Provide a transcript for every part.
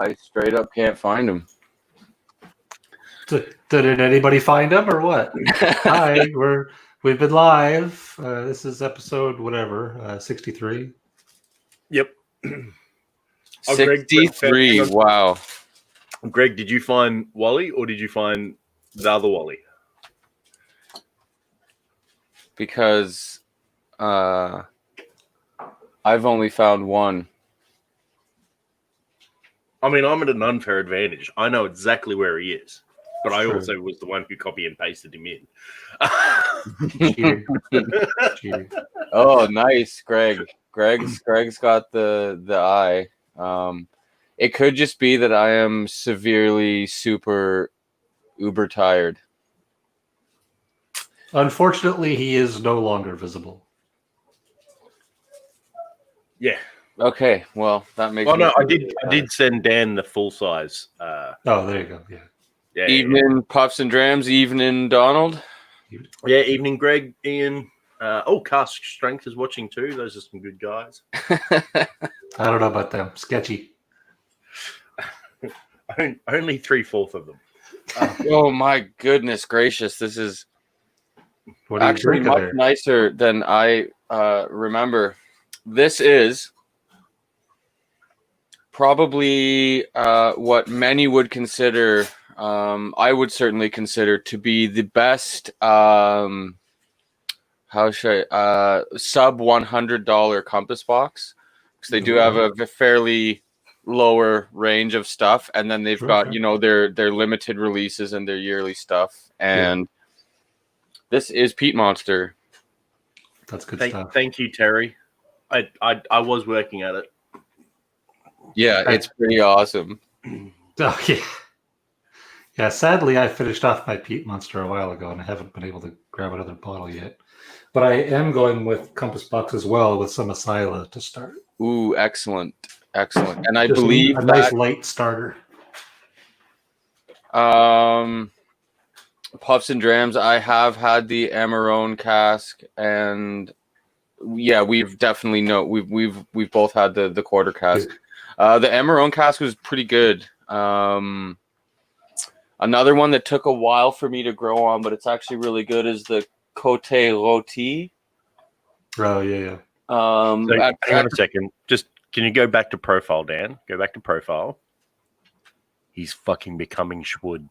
I straight up can't find them. Did anybody find them or what? Hi, we've been live. This is episode whatever, 63. Yep. 63. Greg, wow. Greg, did you find Wally or did you find the other Wally? Because I've only found one. I mean, I'm at an unfair advantage. I know exactly where he is, but I True. also was the one who copy and pasted him in. Cheating. Cheating. Oh, nice, Greg. Greg's got the eye. It could just be that I am severely super uber tired. Unfortunately, he is no longer visible. Yeah. Okay, well that makes. Oh me no, I feel did send Dan the full size. Oh, there you go. Yeah. Evening, Puffs and Drams. Evening, Donald. Yeah. Evening, Greg, Ian. Cast Strength is watching too. Those are some good guys. I don't know about them. Sketchy. Only 3/4 of them. Oh my goodness gracious! This is What are you actually drinking much there? nicer than I remember. This is probably what many would consider, I would certainly consider to be the best, how should I, sub $100 Compass box. Because they do have a fairly lower range of stuff. And then they've got, their limited releases and their yearly stuff. And this is Peat Monster. That's good stuff. Thank you, Terry. I was working at it. Yeah, it's pretty awesome. Oh, yeah. Yeah, sadly, I finished off my Peat Monster a while ago, and I haven't been able to grab another bottle yet. But I am going with Compass Box as well, with some Asila to start. Ooh, excellent. And I Just believe a nice light starter. Puffs and Drams, I have had the Amarone cask, and yeah, we've definitely we've both had the quarter cask. The Amarone cask was pretty good. Another one that took a while for me to grow on, but it's actually really good, is the Côte Rôti. Oh, yeah. Hang on a second. Just can you go back to profile, Dan? Go back to profile. He's fucking becoming Schwood.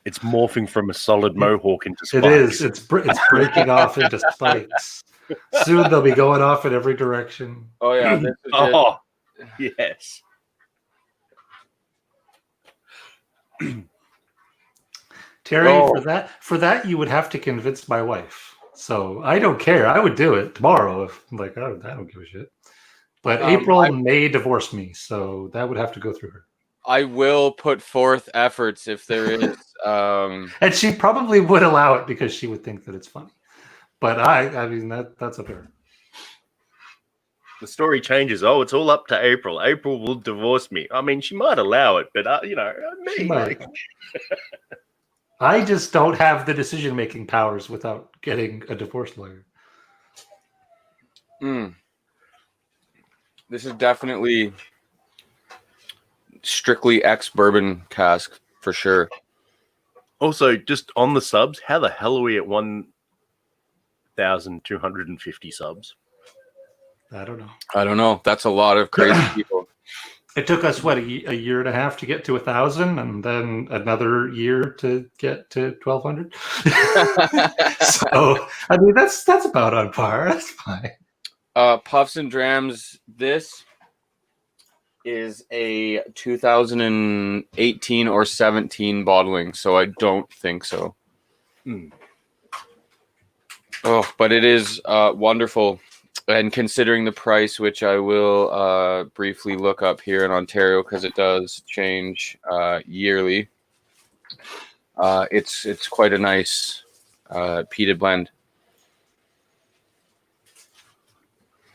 It's morphing from a solid mohawk into spikes. It is. It's breaking off into spikes. Soon they'll be going off in every direction. Oh yeah. This is Oh, yes. Terry, for that you would have to convince my wife. So I don't care. I would do it tomorrow if I don't give a shit. But April may divorce me, so that would have to go through her. I will put forth efforts if there is. And she probably would allow it because she would think that it's funny. But I mean that's up to her. The story changes. Oh, it's all up to April. April will divorce me. I mean, she might allow it, but me. She might. I just don't have the decision-making powers without getting a divorce lawyer. This is definitely strictly ex-bourbon cask for sure. Also, just on the subs, how the hell are we at 1,250 subs? I don't know. That's a lot of crazy people. It took us a year and a half to get to 1,000, and then another year to get to 1,200. So I mean, that's about on par. That's fine. Puffs and Drams. This is a 2018 or 17 bottling, so I don't think so. Oh, but it is wonderful. And considering the price, which I will briefly look up here in Ontario because it does change yearly, it's quite a nice peated blend.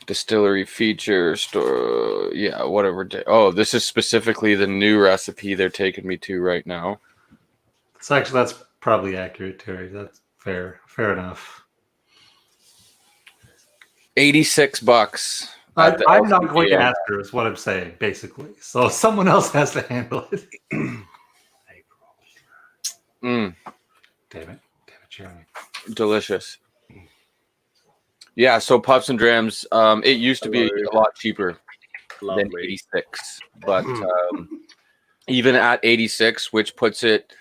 Distillery feature store, yeah, whatever. Oh, this is specifically the new recipe they're taking me to right now. That's probably accurate, Terry. That's fair enough. $86. at the I'm not going to LCBO. ask her, is what I'm saying, basically. So someone else has to handle it. Mm, Damn it, Jeremy. delicious. Yeah, so Puffs and Drams, it used to be Hello. a lot cheaper than Lovely. 86, but even at 86, which puts it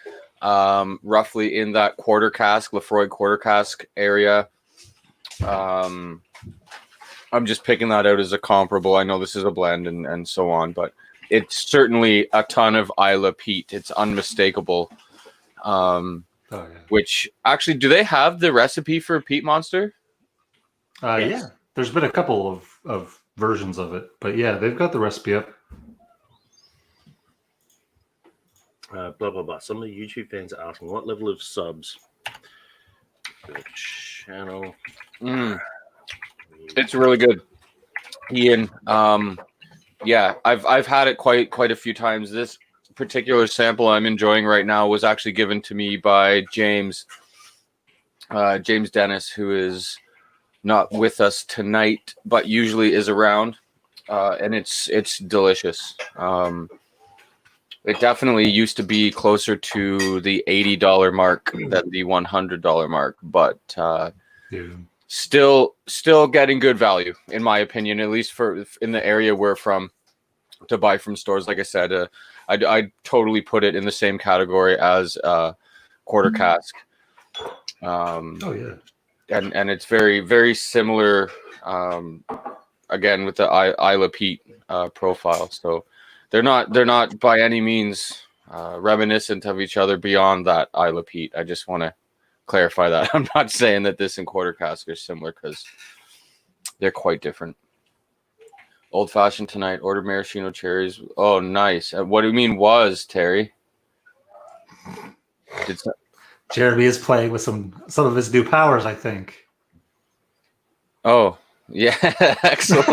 roughly in that quarter cask, Lefroy quarter cask area. I'm just picking that out as a comparable. I know this is a blend and so on, but it's certainly a ton of Isla peat. It's unmistakable. Which actually, do they have the recipe for Peat Monster? Yes. Yeah, there's been a couple of versions of it, but yeah, they've got the recipe up. Blah blah blah. Some of the YouTube fans are asking what level of subs for the channel. It's really good, Ian. Yeah, I've had it quite a few times. This particular sample I'm enjoying right now was actually given to me by James Dennis, who is not with us tonight, but usually is around, and it's delicious. It definitely used to be closer to the $80 mark than the $100 mark, but still getting good value, in my opinion, at least for in the area we're from, to buy from stores. Like I said, I totally put it in the same category as quarter cask. And it's very, very similar, again, with the Isla peat profile. So they're not by any means reminiscent of each other beyond that Isla peat. I just want to clarify that. I'm not saying that this and quarter cask are similar, because they're quite different. Old fashioned tonight. Ordered maraschino cherries. Oh, nice. What do you mean was, Terry? Jeremy is playing with some of his new powers, I think. Oh, yeah. Excellent.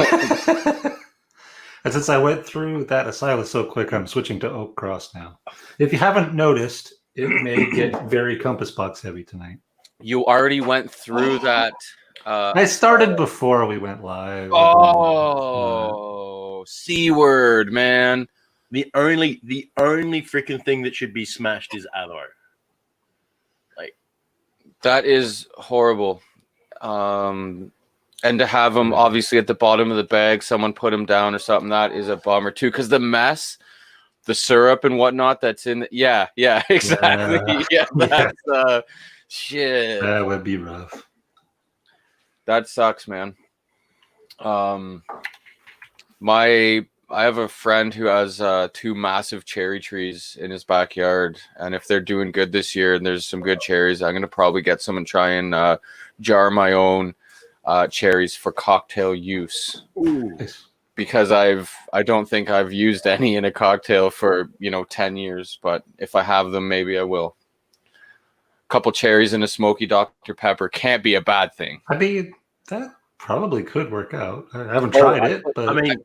And since I went through that asylum so quick, I'm switching to Oak Cross now. If you haven't noticed, it may get very compass box heavy tonight. You already went through that. I started before we went live. Oh, C word, man. The only freaking thing that should be smashed is aloe. Like, that is horrible. And to have them obviously at the bottom of the bag, someone put them down or something, that is a bummer too. Because the mess, the syrup and whatnot that's in yeah, exactly. Yeah, that's shit. That would be rough. That sucks, man. I have a friend who has 2 massive cherry trees in his backyard, and if they're doing good this year and there's some good cherries, I'm gonna probably get some and try and jar my own cherries for cocktail use. Ooh. Because I don't think I've used any in a cocktail for 10 years, but if I have them, maybe I will. A couple cherries and a smoky Dr. Pepper can't be a bad thing. I mean, that probably could work out. I haven't tried it, but I mean,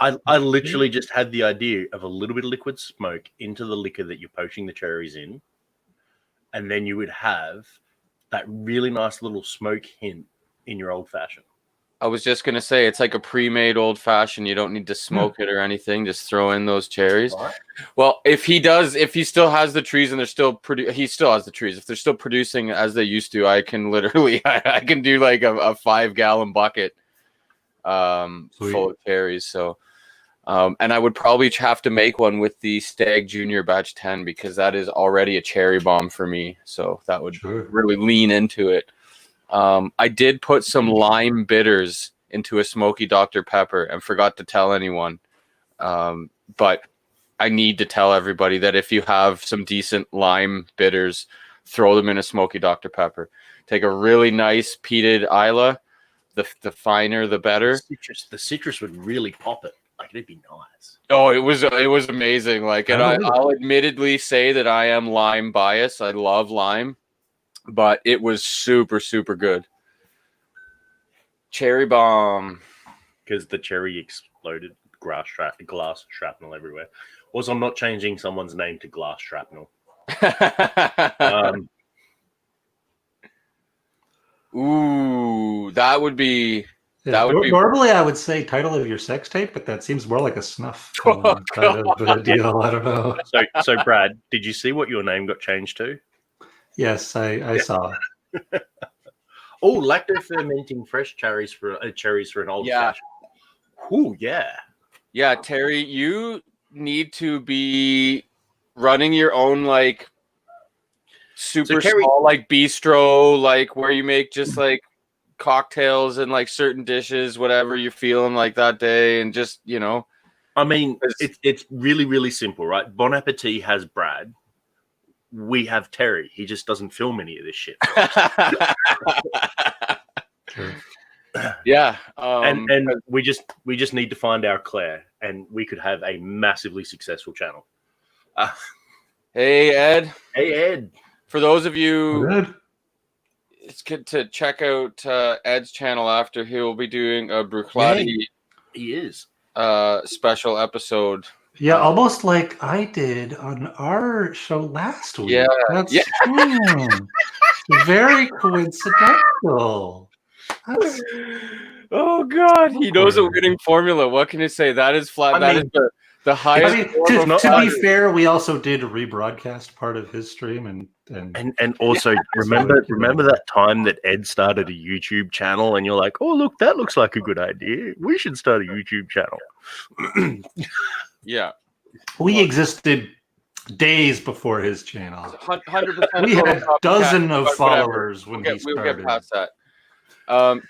I literally just had the idea of a little bit of liquid smoke into the liquor that you're poaching the cherries in, and then you would have that really nice little smoke hint in your old fashioned. I was just gonna say, it's like a pre-made old fashioned. You don't need to smoke it or anything. Just throw in those cherries. Right. Well, if he still has the trees and they're still he still has the trees. If they're still producing as they used to, I can literally I can do like a 5-gallon bucket full of cherries. So, and I would probably have to make one with the Stag Junior Batch 10, because that is already a cherry bomb for me. So that would really lean into it. I did put some lime bitters into a smoky Dr. Pepper and forgot to tell anyone. But I need to tell everybody that if you have some decent lime bitters, throw them in a smoky Dr. Pepper. Take a really nice peated Isla. The finer, the better. The citrus would really pop it. Like, it'd be nice. Oh, it was amazing. Like, and I'll admittedly say that I am lime biased. I love lime. But it was super, super good. Cherry bomb. Because the cherry exploded. Glass shrapnel everywhere. Also, I'm not changing someone's name to glass shrapnel. Ooh, that would be That would be- Normally, I would say title of your sex tape, but that seems more like a snuff Oh, kind of deal. I don't know. So Brad, did you see what your name got changed to? Yes, I saw. Oh, lacto fermenting fresh cherries for an old fashioned. Ooh, yeah. Yeah, Terry, you need to be running your own like super small like bistro, like where you make just like cocktails and like certain dishes, whatever you're feeling like that day, and just I mean, it's really, really simple, right? Bon Appetit has Brad. We have Terry. He just doesn't film any of this shit. Yeah, and we just need to find our Claire, and we could have a massively successful channel. Hey Ed. Hey Ed. For those of you, Good. it's good to check out Ed's channel after he'll be doing a Bruichladdich. He is special episode. Yeah, almost like I did on our show last week. Yeah, That's very coincidental. Oh God, he knows a winning formula. What can you say? That is flat. That is the highest. I mean, to be fair, we also did a rebroadcast part of his stream, and also remember that time that Ed started a YouTube channel, and you're like, oh look, that looks like a good idea. We should start a YouTube channel. Yeah, we existed days before his channel. 100%. We had a dozen of followers when he started. We'll get past that.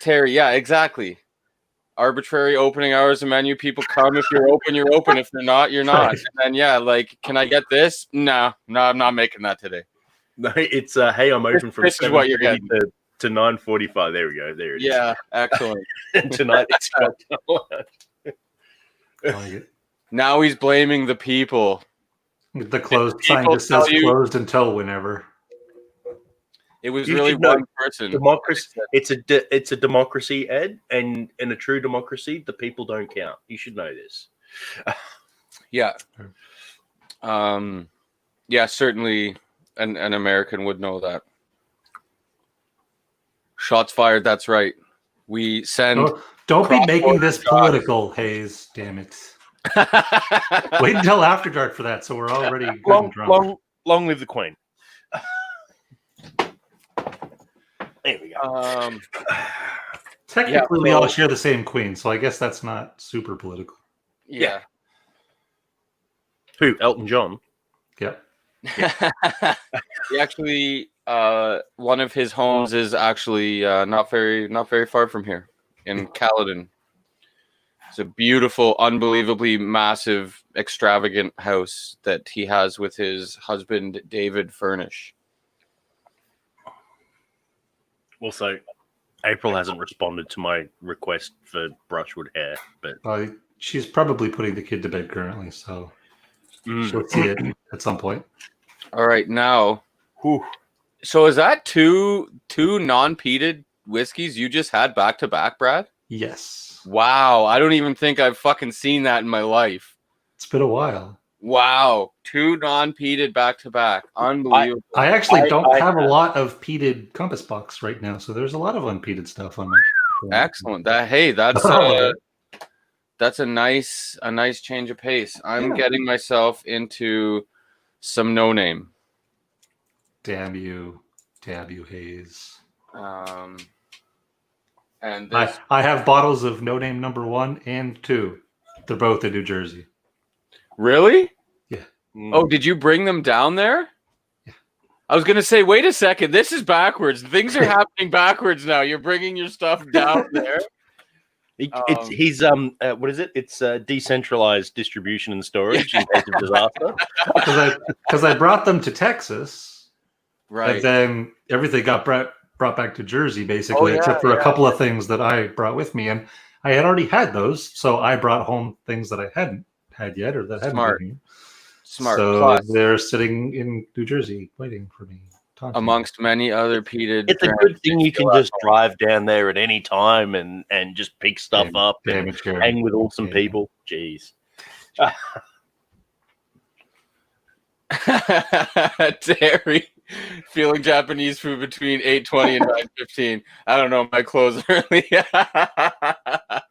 Terry, yeah, exactly. Arbitrary opening hours of menu. People come if you're open, you're open. If you're not, you're not. And then yeah, like, can I get this? No, I'm not making that today. No, it's hey, I'm open from this is what you're getting to 9:45. There we go. There it is. Yeah, excellent. Tonight it's now he's blaming the people. The closed sign just says closed until whenever. It was really one person. Democracy. It's a democracy, Ed, and in a true democracy, the people don't count. You should know this. Yeah. Yeah, certainly an American would know that. Shots fired, that's right. We send... Don't be making this political, Hayes. Damn it. Wait until After Dark for that, so we're already good and drunk. Long live the Queen. There we go. Technically, we all share the same queen, so I guess that's not super political. Yeah. Who? Elton John? Yeah. He actually, one of his homes is actually not very far from here in Caledon. It's a beautiful, unbelievably massive, extravagant house that he has with his husband, David Furnish. Also, April hasn't responded to my request for brushwood hair, but she's probably putting the kid to bed currently, so she'll see it at some point. All right, now, so is that two non-peated whiskeys you just had back to back, Brad? Yes. Wow, I don't even think I've fucking seen that in my life. It's been a while. Wow, two non-peated back to back, unbelievable. I actually don't have a lot of peated Compass Box right now, so there's a lot of unpeated stuff on my. Excellent. That's a nice change of pace. I'm getting myself into some No Name. Damn you, Hayes. And I have bottles of No Name number 1 and 2. They're both in New Jersey. Really? Yeah. Oh, did you bring them down there? Yeah. I was gonna say, wait a second, this is backwards. Things are happening backwards now. You're bringing your stuff down there. He's what is it? It's decentralized distribution and storage in case of disaster. Because I brought them to Texas, right? And then everything got brought back to Jersey, basically, except for a couple of things that I brought with me, and I had already had those, so I brought home things that I hadn't had yet, or that hadn't been here. Smart. So Plus, they're sitting in New Jersey waiting for me. Amongst many other peated. It's a good thing you can just drive down there at any time and just pick stuff up and hang with awesome people. Jeez. Terry, Feeling Japanese food between 8:20 and 9:15. I don't know. My clothes early. I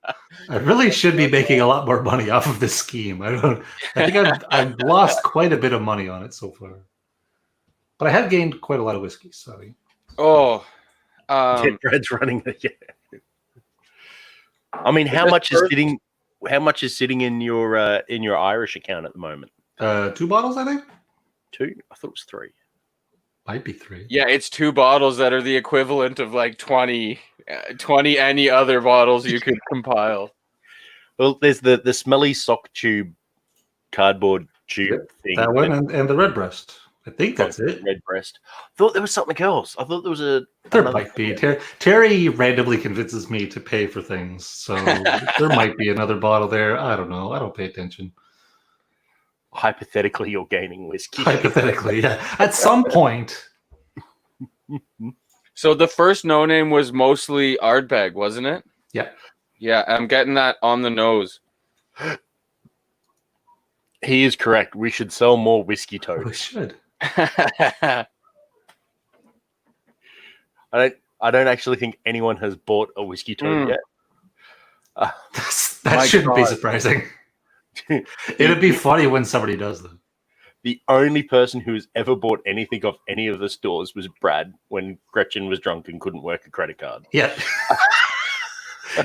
really should be making a lot more money off of this scheme. I think I've lost quite a bit of money on it so far, but I have gained quite a lot of whiskey. So Oh, Brad's running. I mean, how much is sitting? How much is sitting in your Irish account at the moment? 2 bottles, I think. 2? I thought it was 3. Might be 3. yeah, it's 2 bottles that are the equivalent of like 20 any other bottles you could compile. Well, there's the smelly sock tube, cardboard tube thing. That one and the Redbreast. I think that's it. Redbreast. I thought there was something else. I thought there was There might be. Terry randomly convinces me to pay for things, so there might be another bottle there. I don't know. I don't pay attention. Hypothetically, you're gaining whiskey. Hypothetically, yeah. At some point. So the first no name was mostly Ardbeg, wasn't it? Yeah. Yeah, I'm getting that on the nose. He is correct. We should sell more whiskey We toads. should. I don't actually think anyone has bought a whiskey toad yet. That shouldn't be surprising. It'd be funny when somebody does them. The only person who's ever bought anything off any of the stores was Brad when Gretchen was drunk and couldn't work a credit card. Yeah.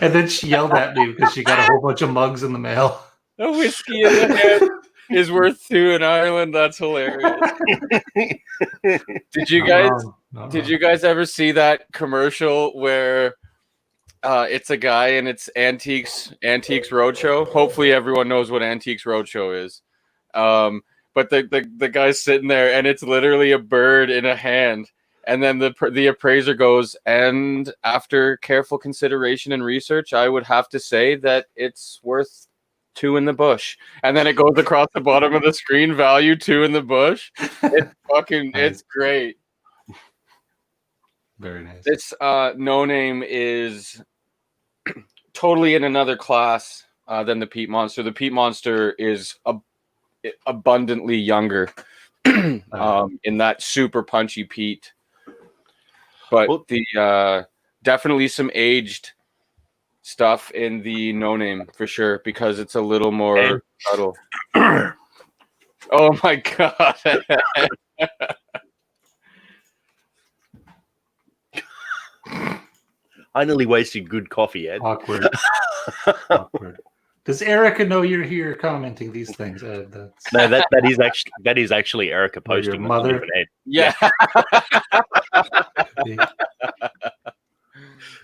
And then she yelled at me because she got a whole bunch of mugs in the mail. A whiskey in the head is worth 2 in Ireland. That's hilarious. Did you guys ever see that commercial where it's a guy and it's Antiques Roadshow? Hopefully everyone knows what Antiques Roadshow is. But the guy's sitting there and it's literally a bird in a hand. And then the appraiser goes, and after careful consideration and research, I would have to say that it's worth 2 in the bush. And then it goes across the bottom of the screen, value 2 in the bush. It's fucking, it's great. Very nice. This no name is totally in another class than the Peat Monster. The Peat Monster is abundantly younger in that super punchy peat. But the definitely some aged stuff in the no name for sure because it's a little more subtle. Oh my god. I nearly wasted good coffee, Ed. Awkward. Does Erica know you're here commenting these things, Ed? No, that is actually Erica posting. Your mother? Ed. Yeah.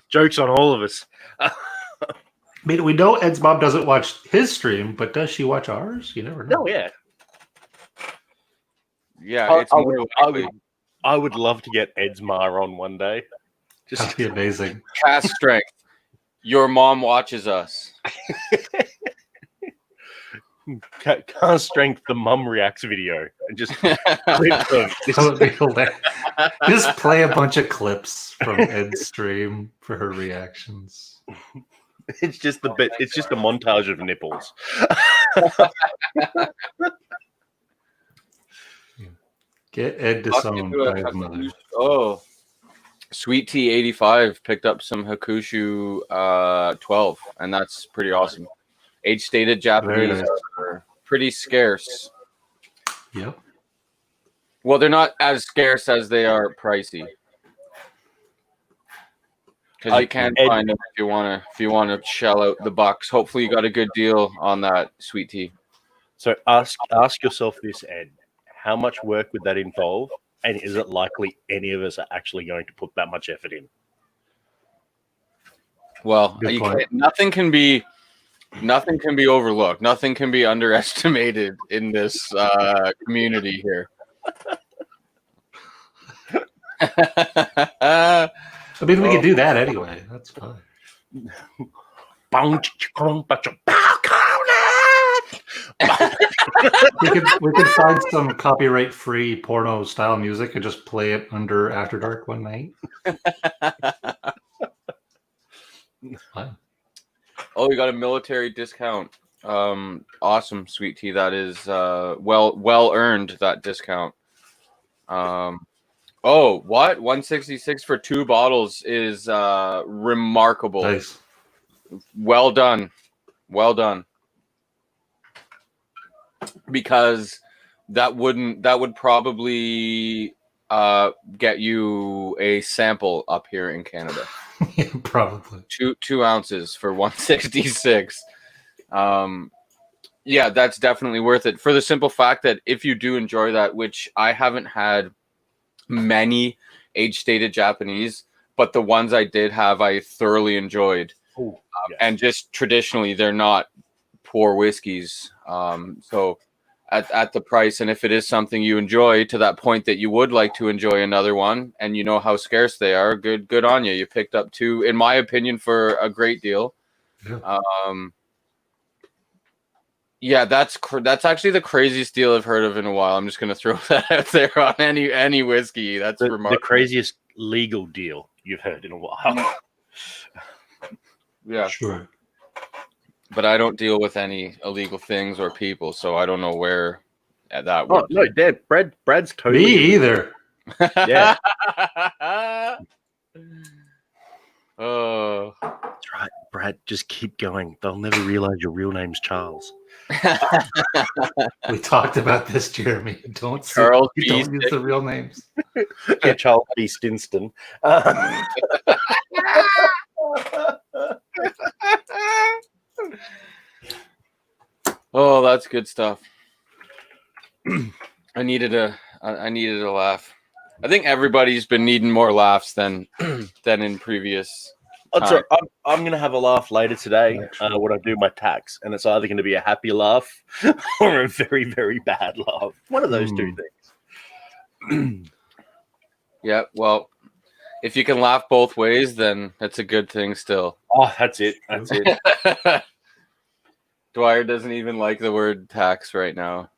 Jokes on all of us. I mean, we know Ed's mom doesn't watch his stream, but does she watch ours? You never know. No, yeah. Yeah, it's more likely. I would love to get Ed's ma on one day. That'd be amazing. Cast strength. Your mom watches us. Cast strength. The mum reacts video and just clips of this. That would be hilarious. Just play a bunch of clips from Ed's stream for her reactions. It's just It's just a montage of nipples. Get Ed disowned by his mother. Oh, Sweet Tea 85 picked up some Hakushu 12, and that's pretty awesome. Age stated Japanese nice. are pretty scarce. Yep. Well, they're not as scarce as they are pricey. Because you can find them if you want to shell out the bucks. Hopefully, you got a good deal on that Sweet Tea. So ask yourself this, Ed: how much work would that involve? And is it likely any of us are actually going to put that much effort in? Well, nothing can be overlooked. Nothing can be underestimated in this community here. I mean, we could do that anyway. That's fine. we could find some copyright-free porno-style music and just play it under After Dark one night. Fine. Oh, you got a military discount. Awesome, Sweet Tea. That is well earned, that discount. Oh, what? 166 for 2 bottles is remarkable. Nice. Well done. Well done. Because that would probably get you a sample up here in Canada. Yeah, probably. 2 ounces for 166. Yeah, that's definitely worth it for the simple fact that if you do enjoy that, which I haven't had many age-stated Japanese, but the ones I did have, I thoroughly enjoyed. Oh, yes. And just traditionally, they're not poor whiskeys. So at the price, and if it is something you enjoy to that point that you would like to enjoy another one, and you know how scarce they are, good on you. You picked up 2, in my opinion, for a great deal. Yeah. Yeah, that's actually the craziest deal I've heard of in a while. I'm just going to throw that out there on any whiskey. That's the remarkable. craziest legal deal you've heard in a while. Yeah, Sure. but I don't deal with any illegal things or people, so I don't know where that Oh would. no, Dad, Brad's totally Me either. Yeah. Oh. That's right, Brad. Just keep going. They'll never realize your real name's Charles. We talked about this, Jeremy. Don't Charles B. don't use the real names. Yeah, Charles B. Stinston. Oh, that's good stuff. I needed a laugh. I think everybody's been needing more laughs than in previous. So I'm gonna have a laugh later today when I do my tax, and it's either going to be a happy laugh or a very, very bad laugh. One of those two things. Yeah, well, if you can laugh both ways, then that's a good thing still. Oh, that's it. That's it. Dwyer doesn't even like the word tax right now.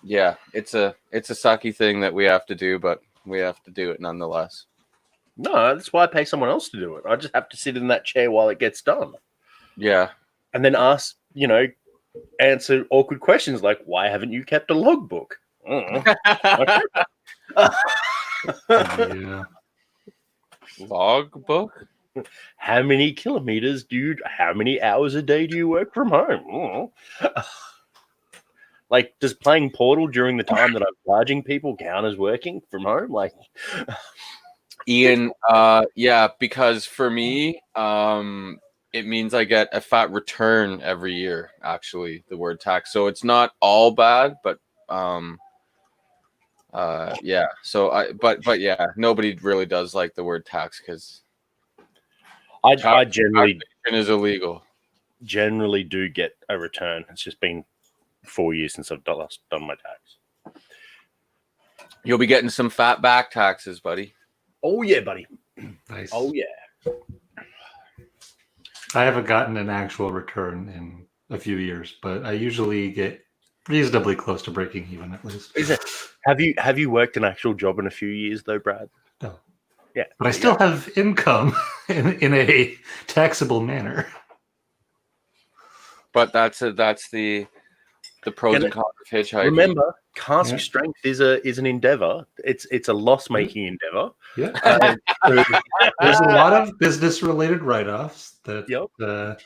Yeah, it's a sucky thing that we have to do, but we have to do it nonetheless. No, that's why I pay someone else to do it. I just have to sit in that chair while it gets done. Yeah. And then ask, answer awkward questions like, why haven't you kept a logbook? Yeah. Logbook? How many kilometers how many hours a day do you work from home? Like, does playing Portal during the time that I'm charging people count as working from home? Like, Ian, yeah, because for me, it means I get a fat return every year, actually, the word tax. So it's not all bad, but yeah. So but yeah, nobody really does like the word tax because I generally is illegal. Generally do get a return. It's just been 4 years since I've last done my tax. You'll be getting some fat back taxes, buddy. Oh yeah, buddy. Nice. Oh yeah. I haven't gotten an actual return in a few years, but I usually get reasonably close to breaking even at least. Have you worked an actual job in a few years though, Brad? No. Yeah. But I still have income in a taxable manner. But that's the pros and cons of hitchhiking. Remember, cask strength is an endeavor. It's a loss-making endeavor. Yeah. There's a lot of business-related write-offs that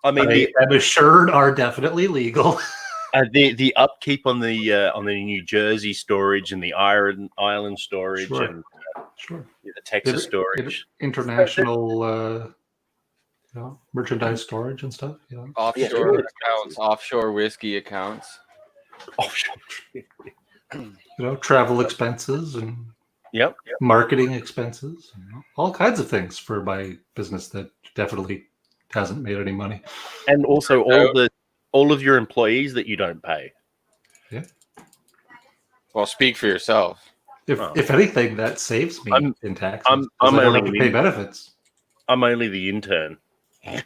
I mean, I'm assured are definitely legal. The upkeep on the New Jersey storage and the Ireland storage and the Texas storage, international merchandise storage and stuff. Offshore accounts, offshore whiskey accounts, travel expenses and marketing expenses, all kinds of things for my business that definitely hasn't made any money. And also all of your employees that you don't pay. Yeah. Well, speak for yourself. If anything, that saves me in taxes. I'm I don't only have to pay benefits. I'm only the intern.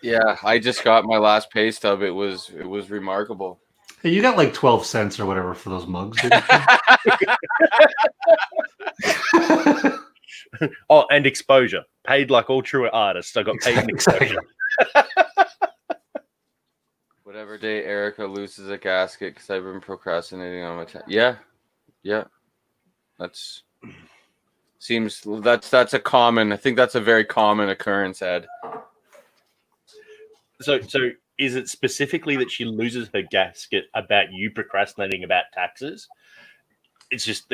Yeah, I just got my last pay stub. It was remarkable. Hey, you got like 12 cents or whatever for those mugs, didn't you? Oh, and exposure. Paid like all true artists. I got paid in exposure. Whatever Every day Erica loses a gasket because I've been procrastinating on my Yeah. That's a common. I think that's a very common occurrence, Ed. So is it specifically that she loses her gasket about you procrastinating about taxes? It's just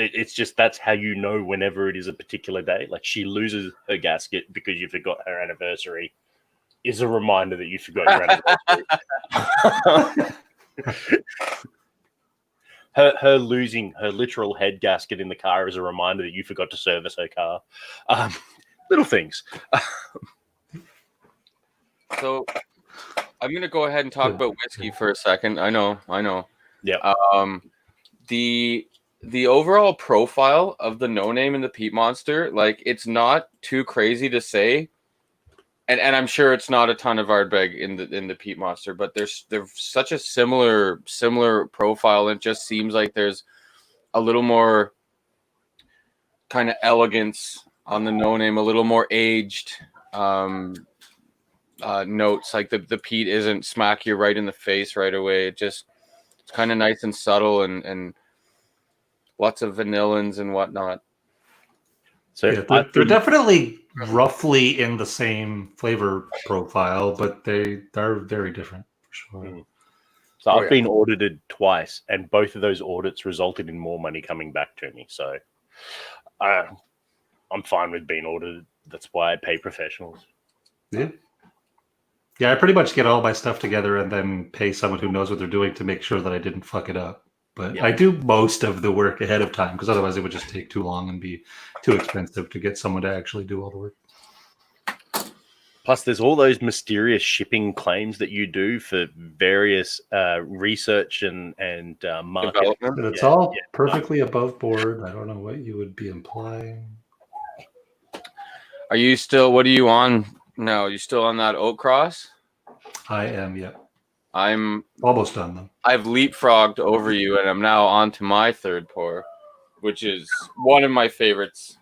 that's how you know whenever it is a particular day. Like she loses her gasket because you forgot her anniversary is a reminder that you forgot your anniversary. Her losing her literal head gasket in the car is a reminder that you forgot to service her car. Little things. So I'm going to go ahead and talk about whiskey for a second. I know. Yeah. The overall profile of the No Name and the Peat Monster, like it's not too crazy to say, and I'm sure it's not a ton of Ardbeg in the Peat Monster, but there's such a similar profile. And it just seems like there's a little more kind of elegance on the No Name, a little more aged notes. Like the peat isn't smack you right in the face right away. It's kind of nice and subtle and lots of vanillins and whatnot. So yeah, they're definitely roughly in the same flavor profile, but they are very different for sure. So I've been audited twice, and both of those audits resulted in more money coming back to me. So I'm fine with being audited. That's why I pay professionals. Yeah. Yeah, I pretty much get all my stuff together and then pay someone who knows what they're doing to make sure that I didn't fuck it up. But I do most of the work ahead of time because otherwise it would just take too long and be too expensive to get someone to actually do all the work. Plus, there's all those mysterious shipping claims that you do for various research and market. But it's all perfectly above board. I don't know what you would be implying. Are you still? What are you on? No, you still on that Oak Cross? I am, yeah. I'm almost done though. I've leapfrogged over you, and I'm now on to my third pour, which is one of my favorites.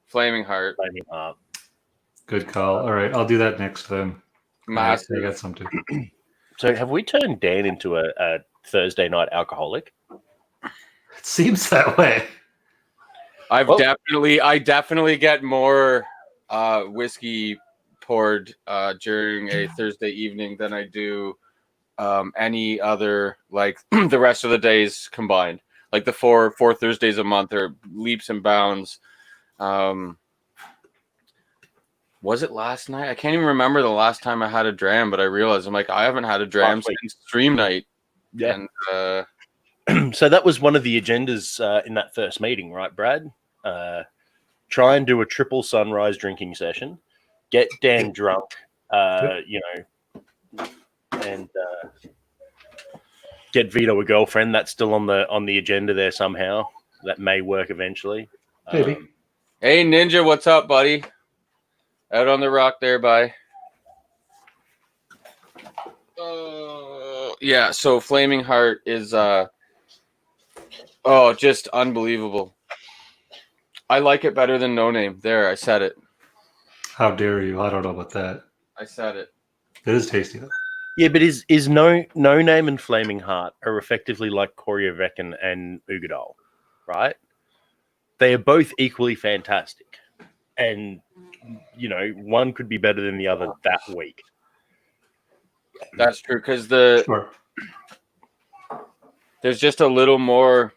Flaming Heart. Flaming Heart. Good call. All right, I'll do that next then. Massive. I got some too. So, have we turned Dan into a Thursday night alcoholic? It seems that way. I definitely get more whiskey poured during a Thursday evening than I do any other, like the rest of the days combined. Like the four Thursdays a month are leaps and bounds. Was it last night? I can't even remember the last time I had a dram, but I realized I haven't had a dram since stream night. Yeah. And so that was one of the agendas in that first meeting, right, Brad? Try and do a triple sunrise drinking session, get Dan drunk, and get Vito a girlfriend. That's still on the agenda there somehow. That may work eventually. Maybe. Hey, Ninja, what's up, buddy? Out on the rock there, bye. Yeah, so Flaming Heart is just unbelievable. I like it better than No Name. There, I said it. How dare you? I don't know about that. I said it. It is tasty though. Yeah, but is No Name and Flaming Heart are effectively like Koryavec and Ugadal, right? They are both equally fantastic. And, one could be better than the other that week. That's true, because Sure. there's just a little more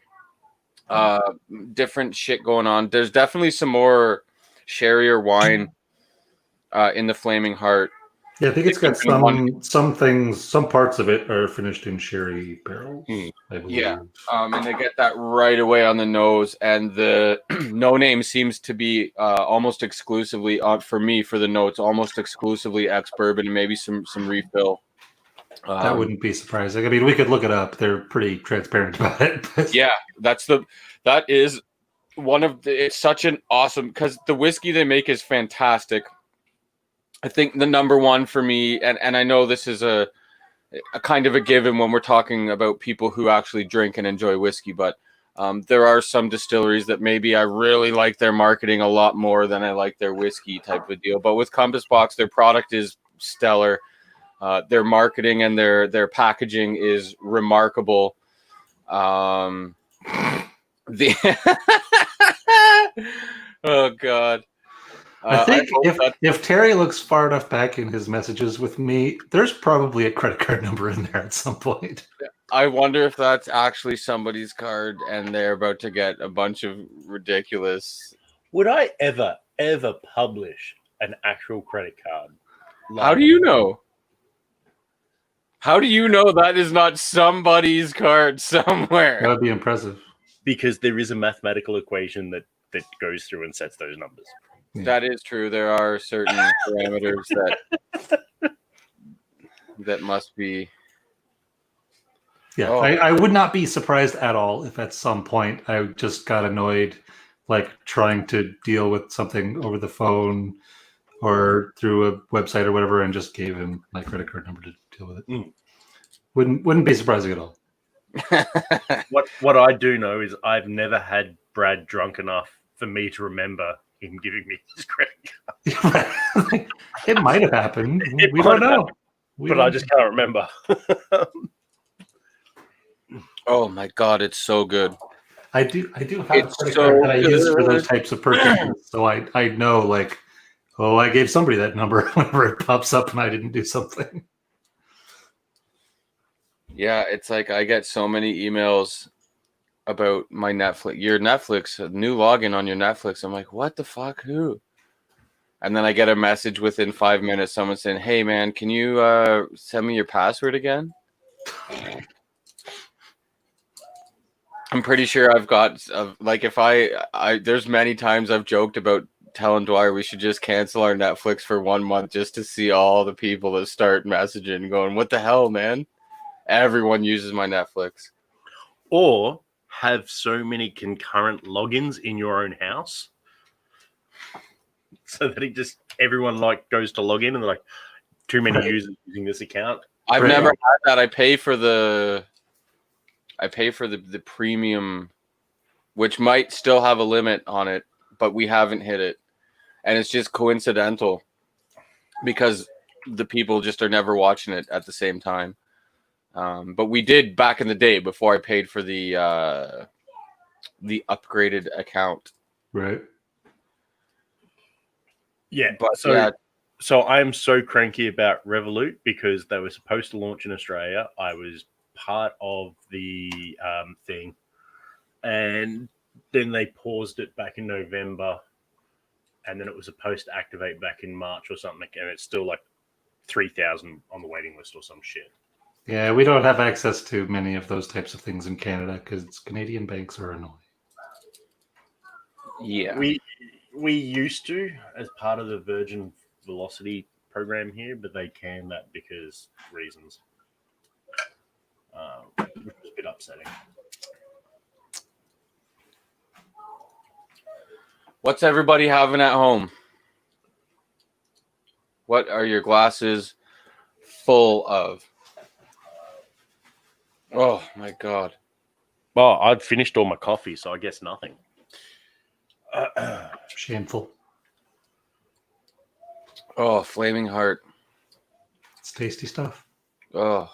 different shit going on. There's definitely some more sherry or wine in the Flaming Heart. Yeah, I think it's got some things. Some parts of it are finished in sherry barrels. I believe. Yeah, and they get that right away on the nose. And the No Name seems to be almost exclusively for me for the notes, almost exclusively ex-bourbon and maybe some refill. That wouldn't be surprising. I mean, we could look it up. They're pretty transparent about it. Yeah, that is one of the. It's such an awesome, because the whiskey they make is fantastic. I think the number one for me, and I know this is a kind of a given when we're talking about people who actually drink and enjoy whiskey, but there are some distilleries that maybe I really like their marketing a lot more than I like their whiskey type of deal. But with Compass Box, their product is stellar. Their marketing and their packaging is remarkable. The oh god. I think hope if Terry looks far enough back in his messages with me, there's probably a credit card number in there at some point. I wonder if that's actually somebody's card and they're about to get a bunch of ridiculous. Would I ever publish an actual credit card? How do you know? How do you know that is not somebody's card somewhere? That would be impressive. Because there is a mathematical equation that goes through and sets those numbers. Yeah. That is true. There are certain parameters that must be. Yeah, Oh. I would not be surprised at all if at some point I just got annoyed, like trying to deal with something over the phone or through a website or whatever, and just gave him my credit card number to deal with it. Mm. Wouldn't be surprising at all. What I do know is I've never had Brad drunk enough for me to remember him giving me his credit card. It might have happened. It We might don't have know. happened, but I just can't remember. Oh my god, it's so good. I do have a It's credit so card that I use for those good. types of purchases, so I know, like, oh, I gave somebody that number whenever it pops up and I didn't do something. Yeah, it's like I get so many emails about my Netflix, your Netflix, a new login on your Netflix. I'm like, what the fuck? Who? And then I get a message within 5 minutes, someone saying, hey man, can you send me your password again? I'm pretty sure I've got like if I there's many times I've joked about telling Dwyer we should just cancel our Netflix for 1 month just to see all the people that start messaging going, what the hell, man? Everyone uses my Netflix. Or have so many concurrent logins in your own house so that everyone like goes to log in and they're like, too many users using this account. I've Right. never had that. I pay for the premium, which might still have a limit on it, but we haven't hit it. And it's just coincidental because the people just are never watching it at the same time. But we did back in the day before I paid for the upgraded account. Right. Yeah. But So yeah, So I'm so cranky about Revolut because they were supposed to launch in Australia. I was part of the thing, and then they paused it back in November, and then it was supposed to activate back in March or something, and it's still like 3,000 on the waiting list or some shit. Yeah, we don't have access to many of those types of things in Canada because Canadian banks are annoying. yeah. We used to as part of the Virgin Velocity program here, but they canned that because reasons, which was a bit upsetting. What's everybody having at home? What are your glasses full of? Oh my god. Well, I'd finished all my coffee, so I guess nothing. Shameful. Oh, Flaming Heart. It's tasty stuff. Oh,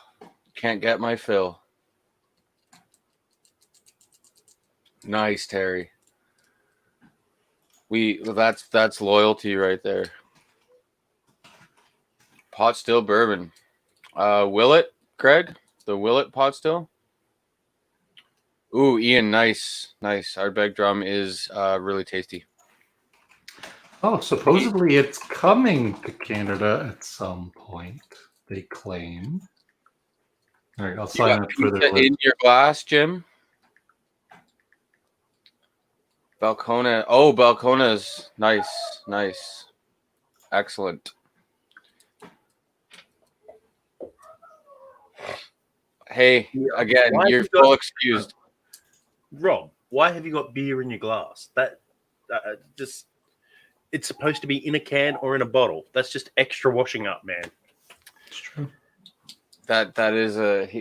can't get my fill. Nice, Terry. That's loyalty right there. Pot still bourbon. Willet, Craig? The Willet pot still? Ooh, Ian, nice. Our beg drum is really tasty. Oh, supposedly it's coming to Canada at some point, they claim. All right, I'll sign up for Pizza their in your glass, Jim. Balcona. Oh, Balcona's nice. Excellent. Hey, again, Why have you're you got- full excused. Rob, why have you got beer in your glass? That just, it's supposed to be in a can or in a bottle. That's just extra washing up, man. It's true. That is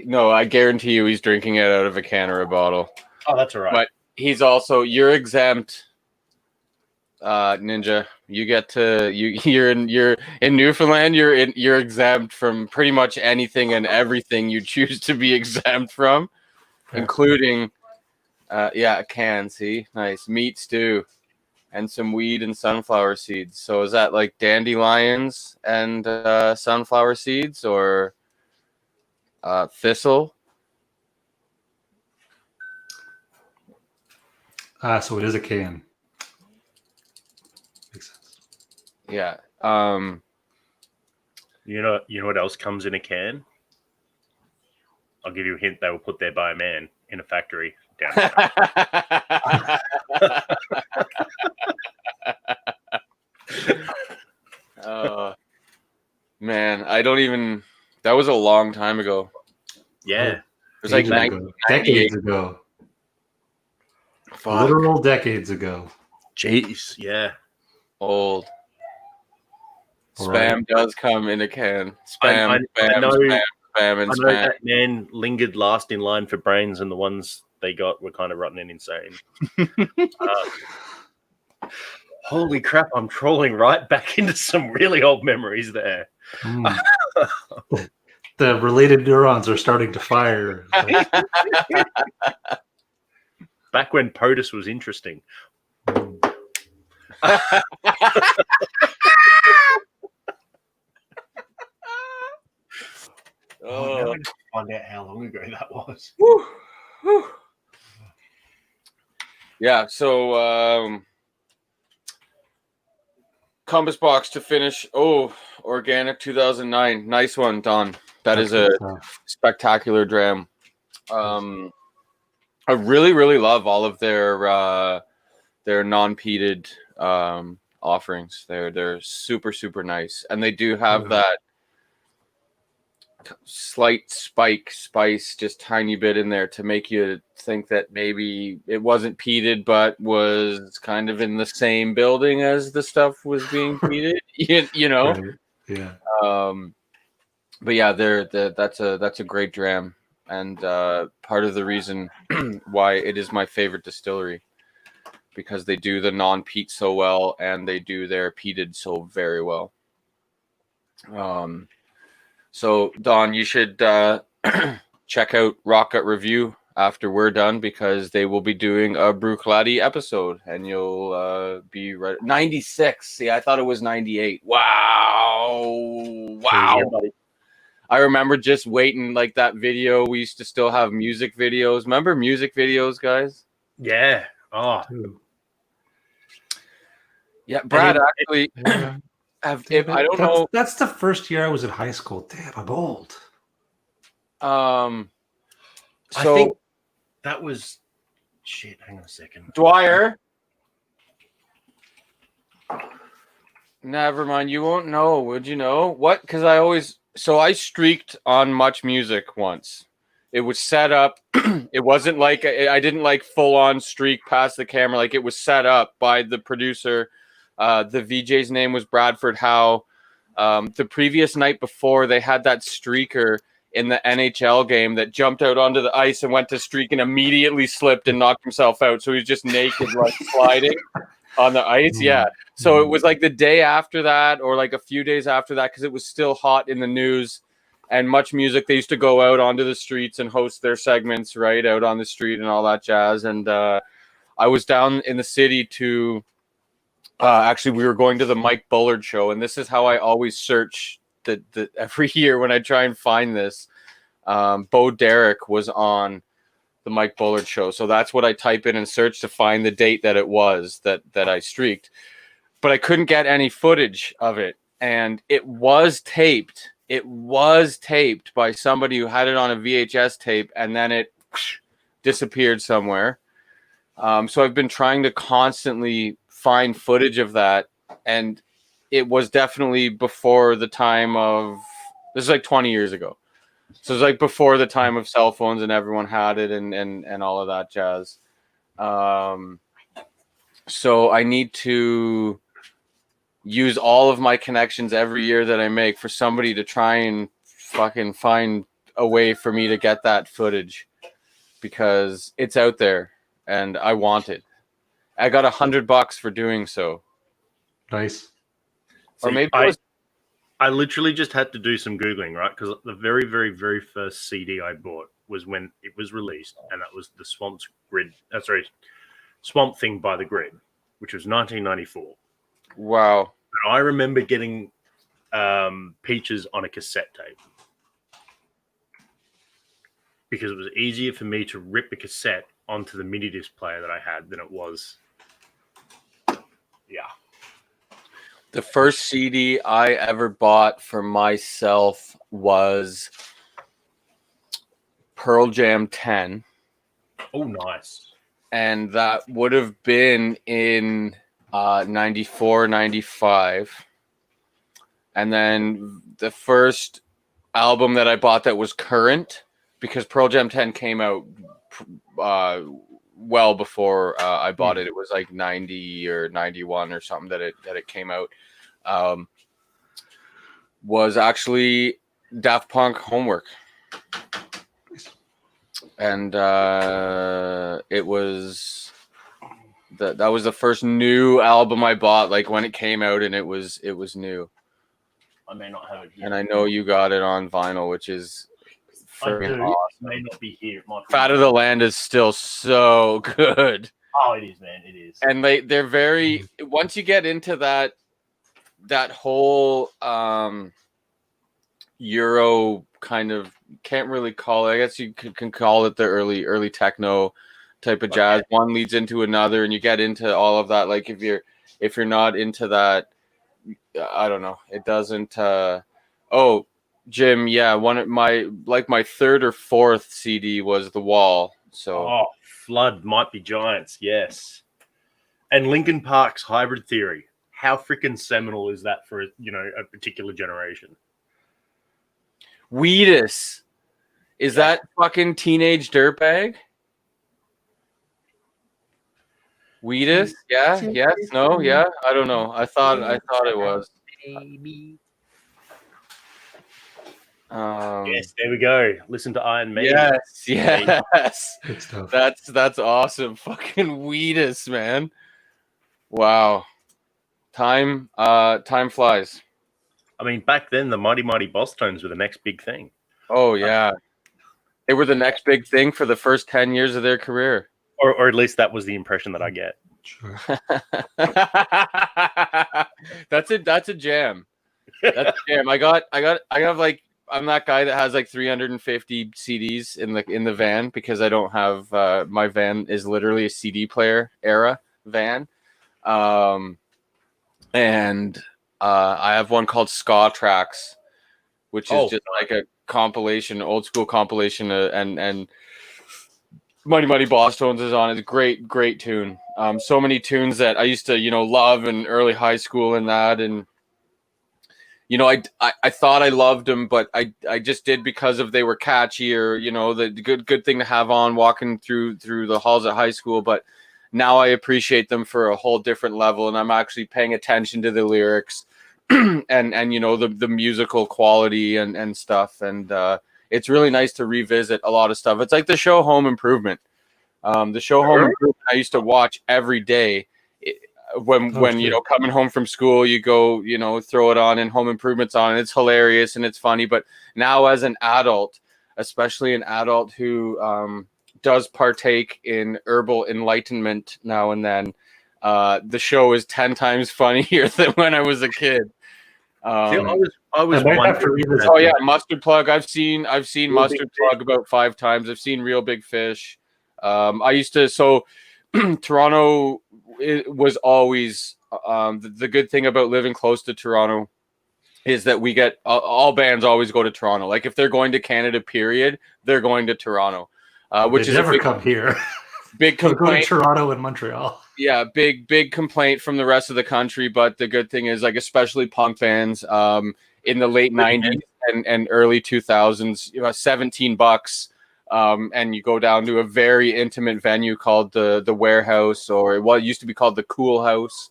no. I guarantee you, he's drinking it out of a can or a bottle. Oh, that's all right. But he's also you're exempt. Ninja, you're in Newfoundland. You're exempt from pretty much anything and everything you choose to be exempt from, including a can. See, nice meat stew and some weed and sunflower seeds. So is that like dandelions and sunflower seeds or thistle? So it is a can. Makes sense. Yeah. You know what else comes in a can? I'll give you a hint. They were put there by a man in a factory down Oh man, I don't even. That was a long time ago. Yeah, It was like decades ago. Fuck. Literal decades ago. jeez, yeah. Old. All Spam right. does come in a can. I Spam, spam, know- spam, spam, and I know spam. that man lingered last in line for brains, and the ones they got were kind of rotten and insane. Holy crap! I'm trolling right back into some really old memories there. Mm. The related neurons are starting to fire. Back when POTUS was interesting. Oh. Find out how long ago that was. Whew, whew. Yeah, so Compass Box to finish. Oh, Organic 2009. Nice one, Don. That is a spectacular dram. I really, really love all of their non-peated offerings. They're super, super nice, and they do have that slight spice, just tiny bit in there to make you think that maybe it wasn't peated, but was kind of in the same building as the stuff was being peated. You know. Right. Yeah. But yeah, that's a great dram, and part of the reason why it is my favorite distillery, because they do the non-peat so well and they do their peated so very well. So Don, you should check out Rocket Review after we're done, because they will be doing a Bruichladdich episode, and you'll be right. 96. See, I thought it was 98. Wow. I remember just waiting, like that video. We used to still have music videos. Remember music videos, guys? Yeah. Oh, Yeah, Brad, actually, Yeah. I don't know. That's the first year I was in high school. Damn, I'm old. I So think that was shit. Hang on a second. Dwyer. Never mind. You won't know. Would you know what? Because I streaked on Much Music once. It was set up. It wasn't like I didn't like full on streak past the camera. Like, it was set up by the producer. The VJ's name was Bradford Howe. The previous night before, they had that streaker in the NHL game that jumped out onto the ice and went to streak and immediately slipped and knocked himself out. So he was just naked, like sliding on the ice. Yeah. So it was like the day after that, or like a few days after that, because it was still hot in the news. And Much Music, they used to go out onto the streets and host their segments right out on the street and all that jazz. And I was down in the city to actually, we were going to the Mike Bullard show, and this is how I always search the every year when I try and find this. Bo Derek was on the Mike Bullard show, so that's what I type in and search to find the date that it was that I streaked. But I couldn't get any footage of it, and it was taped. It was taped by somebody who had it on a VHS tape, and then it disappeared somewhere. So I've been trying to constantly find footage of that, and it was definitely before the time of, this is like 20 years ago. So it's like before the time of cell phones and everyone had it and all of that jazz. So I need to use all of my connections every year that I make for somebody to try and fucking find a way for me to get that footage, because it's out there and I want it. I got $100 for doing so. Nice. Or maybe I literally just had to do some Googling, right? Because the very, very, very first CD I bought was when it was released, and that was the Swamp Thing by The Grid, which was 1994. wow. And I remember getting Peaches on a cassette tape because it was easier for me to rip the cassette onto the mini disc player that I had than it was. Yeah. The first CD I ever bought for myself was Pearl Jam 10. Oh, nice. And that would have been in 94, 95. And then the first album that I bought that was current, because Pearl Jam 10 came out well before I bought it. It was like 90 or 91 or something that it came out. Was actually Daft Punk Homework. And it was that was the first new album I bought, like when it came out, and it was new. I may not have it here. And I know you got it on vinyl, which is freaking awesome. It may not be here. It might be Fat of the Land is still so good. Oh, it is, man. It is. And they're very, once you get into that whole Euro kind of, can't really call it, I guess you can call it the early techno type of jazz. Okay. One leads into another, and you get into all of that. Like if you're not into that, I don't know, it doesn't Jim, yeah, one of my third or fourth CD was The Wall. So Flood Might Be Giants, yes. And Linkin Park's Hybrid Theory. How freaking seminal is that for a particular generation? Wheatus. Is that fucking Teenage Dirtbag? Wheatus? Yeah, yes, no, yeah. I don't know. I thought it was. Yes, there we go. Listen to Iron Maiden. Yes. Good stuff. That's awesome. Fucking Wheatus, man. Wow. Time flies. I mean, back then the Mighty Mighty Boss Tones were the next big thing. Oh yeah. They were the next big thing for the first 10 years of their career. Or at least that was the impression that I get. Sure. That's a jam. That's a jam. I got like, I'm that guy that has like 350 CDs in the van because I don't have my van is literally a CD player era van. And I have one called Ska Tracks, which is just like a compilation, old school compilation, and Mighty Mighty Boss Tones is on it. It's a great tune. So many tunes that I used to, love in early high school and that, and I thought I loved them, but I just did because of they were catchy, or the good thing to have on walking through the halls at high school. But now I appreciate them for a whole different level, and I'm actually paying attention to the lyrics and the musical quality and stuff. And it's really nice to revisit a lot of stuff. It's like the show Home Improvement. The show Home Improvement I used to watch every day. When coming home from school, you go, throw it on, and Home Improvement's on, and it's hilarious and it's funny. But now as an adult, especially an adult who does partake in herbal enlightenment now and then, the show is 10 times funnier than when I was a kid. I was oh yeah, Mustard Plug. I've seen Mustard Plug about 5 times. I've seen Real Big Fish. I used to, so Toronto, it was always the good thing about living close to Toronto is that we get all bands always go to Toronto. Like if they're going to Canada, period, they're going to Toronto, which they is never come here. Big complaint. Go to Toronto and Montreal. Yeah, big complaint from the rest of the country. But the good thing is, like, especially punk fans in the late 90s and early 2000s, $17. And you go down to a very intimate venue called the Warehouse, or it used to be called the Cool House.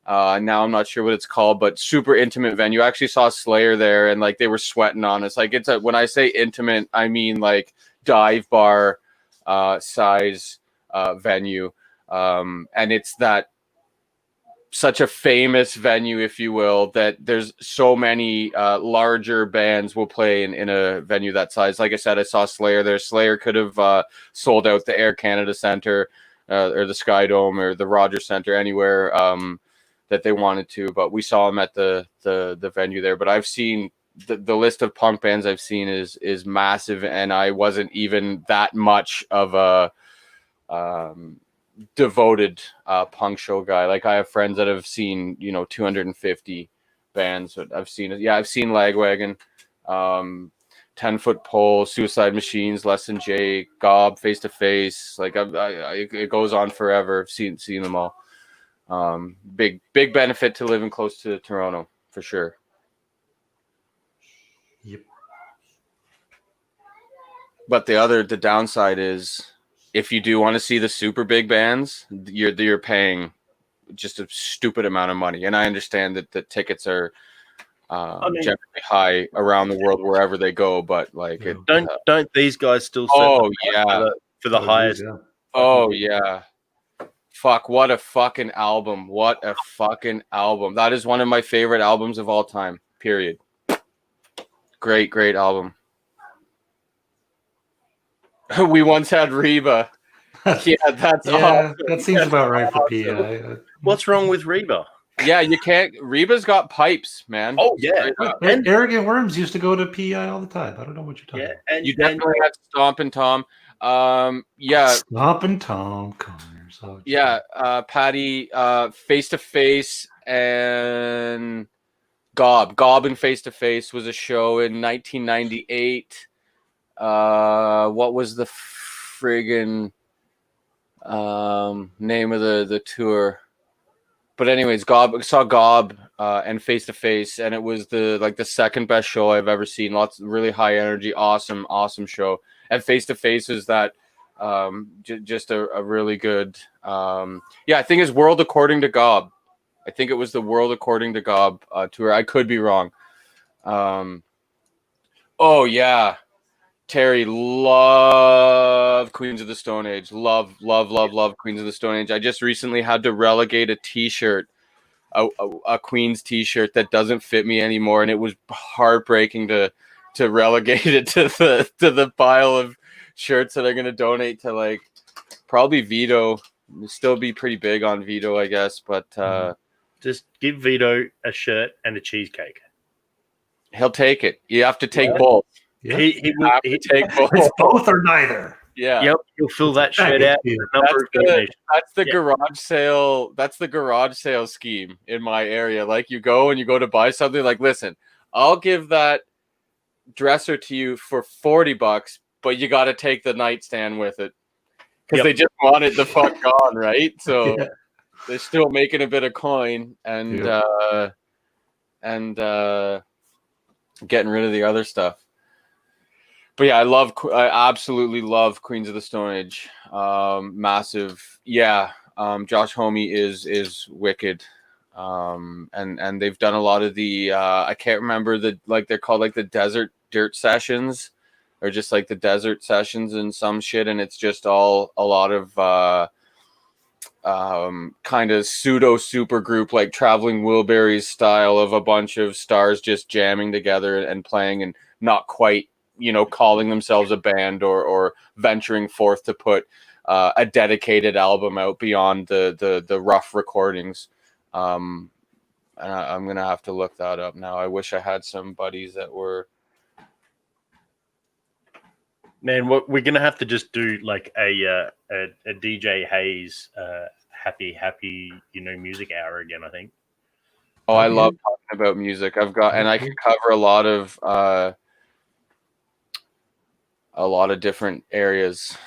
Now I'm not sure what it's called, but super intimate venue. I actually saw Slayer there, and like they were sweating on us. Like when I say intimate, I mean like dive bar size venue. And it's that such a famous venue, if you will, that there's so many larger bands will play in a venue that size. Like I said, I saw Slayer there. Slayer could have sold out the Air Canada Centre or the Sky Dome or the Rogers Centre, anywhere that they wanted to. But we saw them at the venue there. But I've seen the list of punk bands I've seen is massive, and I wasn't even that much of a devoted punk show guy. Like, I have friends that have seen 250 bands. I've seen Lagwagon, 10-Foot Pole, Suicide Machines, Less Than Jake, Gob, Face to Face. Like, it goes on forever. I've seen them all. Big benefit to living close to Toronto, for sure. Yep. But the downside is, if you do want to see the super big bands, you're paying just a stupid amount of money. And I understand that the tickets are generally high around the world wherever they go, but like, don't these guys still? Oh yeah, for the highest. Yeah. Oh yeah. Fuck! What a fucking album! What a fucking album! That is one of my favorite albums of all time. Period. Great album. We once had Reba. Yeah, that's awesome. That seems about right for PI. What's wrong with Reba? Yeah, you can't. Reba's got pipes, man. Oh yeah, And Arrogant Worms used to go to PI all the time. I don't know what you're talking about. and You definitely had Stompin' Tom. Yeah, Stompin' Tom Connors. Oh, yeah. Patty, Face to Face, and Gob and Face to Face was a show in 1998. What was the friggin' name of the tour? But anyways, saw Gob and Face to Face, and it was the second best show I've ever seen. Lots really high energy, awesome show. And Face to Face is that just a really good I think it's World According to Gob. I think it was the World According to Gob tour. I could be wrong. Oh yeah. Terry, love Queens of the Stone Age. Love Queens of the Stone Age. I just recently had to relegate a T-shirt, a Queens T-shirt that doesn't fit me anymore, and it was heartbreaking to relegate it to the pile of shirts that I'm gonna donate to, like, probably Vito. Still be pretty big on Vito, I guess, but just give Vito a shirt and a cheesecake. He'll take it. You have to take both. Yeah. He will take both. It's both or neither. Yeah. Yep, he'll fill that shirt out. That's the garage sale. That's the garage sale scheme in my area. Like, you go to buy something. Like, listen, I'll give that dresser to you for $40, but you got to take the nightstand with it, because they just want it the fuck gone, right? So they're still making a bit of coin and getting rid of the other stuff. But yeah, I absolutely love Queens of the Stone Age. Massive. Yeah. Josh Homme is wicked. And they've done a lot of the, I can't remember they're called like the Desert Dirt Sessions, or just like the Desert Sessions and some shit. And it's just all a lot of, kind of pseudo super group, like Traveling Wilburys style of a bunch of stars just jamming together and playing, and not quite, calling themselves a band or venturing forth to put a dedicated album out beyond the rough recordings. And I'm gonna have to look that up now. I wish I had some buddies that were. Man, we're gonna have to just do like a DJ Hayes happy music hour again, I think. Oh, I love talking about music. And I can cover a lot of different areas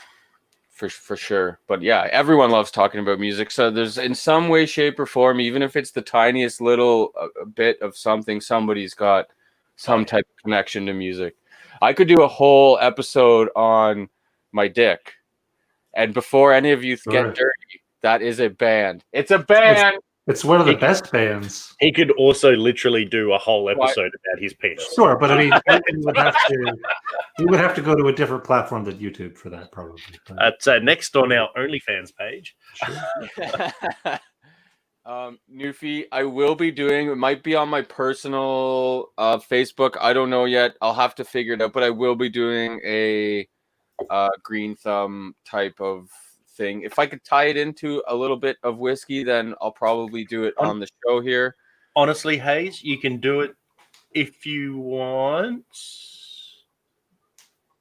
for sure. But yeah, everyone loves talking about music. So there's, in some way, shape, or form, even if it's the tiniest little bit of something, somebody's got some type of connection to music. I could do a whole episode on my dick. And before any of you get dirty, that is a band. It's a band. It's one of the best bands. He could also literally do a whole episode about his penis. Sure, but I mean, he would have to go to a different platform than YouTube for that, probably. It's next on our OnlyFans page. Sure. Newfie, I will be doing. It might be on my personal Facebook. I don't know yet. I'll have to figure it out. But I will be doing a green thumb type of thing. If I could tie it into a little bit of whiskey, then I'll probably do it on the show here. Honestly, Hayes, you can do it if you want.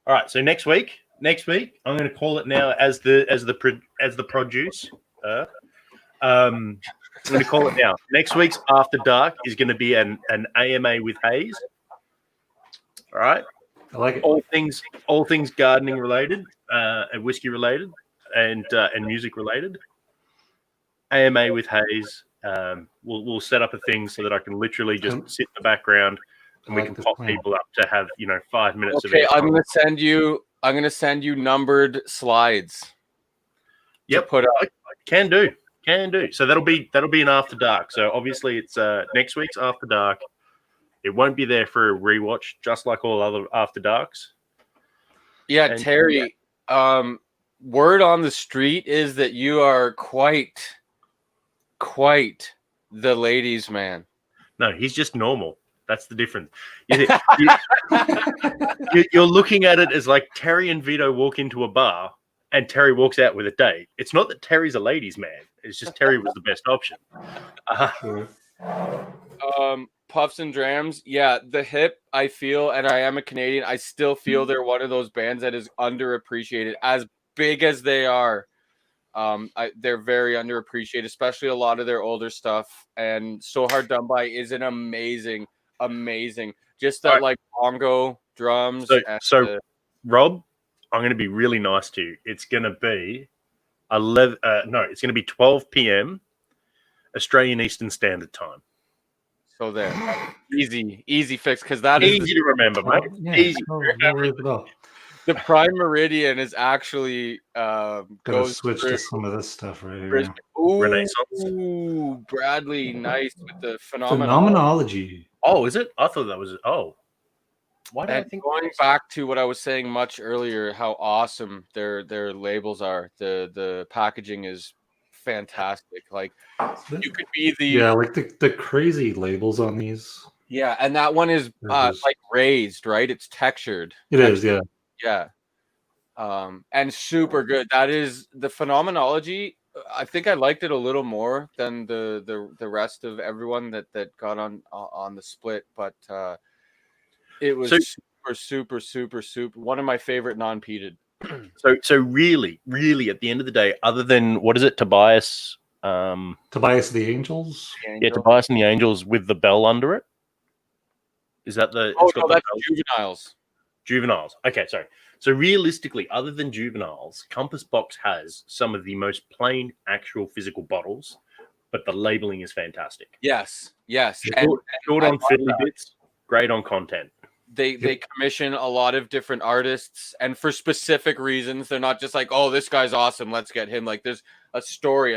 All right. So next week, I'm going to call it now as the produce. I'm going to call it now. Next week's After Dark is going to be an AMA with Hayes. All right. I like it. All things gardening related, and whiskey related, and music related. AMA with Hayes. We'll set up a thing so that I can literally just sit in the background and we can pop people up to have 5 minutes of it. I'm gonna send you numbered slides. Yep, put up. Can do. So that'll be an After Dark. So obviously it's next week's After Dark. It won't be there for a rewatch, just like all other After Darks. Yeah, and Terry. Word on the street is that you are quite the ladies' man. No, he's just normal. That's the difference. You're looking at it as like Terry and Vito walk into a bar and Terry walks out with a date. It's not that Terry's a ladies' man. It's just Terry was the best option. Puffs and Drams. Yeah, the Hip, I feel, and I am a Canadian, I still feel they're one of those bands that is underappreciated. As big as they are, they're very underappreciated, especially a lot of their older stuff. And So Hard Done By is an amazing. Just that like bongo drums. So Rob, I'm going to be really nice to you. It's going to be 12 p.m. Australian Eastern Standard Time. So there, easy fix, because that is easy to remember, mate. Easy. The Prime Meridian is actually gotta switch to some of this stuff right here. Renaissance. Bradley, nice with the phenomenology. Oh, is it? I thought that was Why did I think going back to what I was saying much earlier, how awesome their labels are. The packaging is fantastic. Like you could be like the crazy labels on these. Yeah, and that one is like raised, right? It's textured. It is, yeah. Yeah. And super good. That is the phenomenology. I think I liked it a little more than the rest of everyone that got on the split, but it was super one of my favorite non-peated. So really at the end of the day, other than what is it, Tobias the Angels? Yeah, Tobias and the Angels with the bell under it. Is that the? Oh no, that's Juveniles. Juveniles. Okay, sorry. So realistically, other than Juveniles, Compass Box has some of the most plain, actual physical bottles, but the labeling is fantastic. Yes. Short on fiddly bits, great on content. They commission a lot of different artists, and for specific reasons. They're not just like, oh, this guy's awesome, let's get him. Like there's a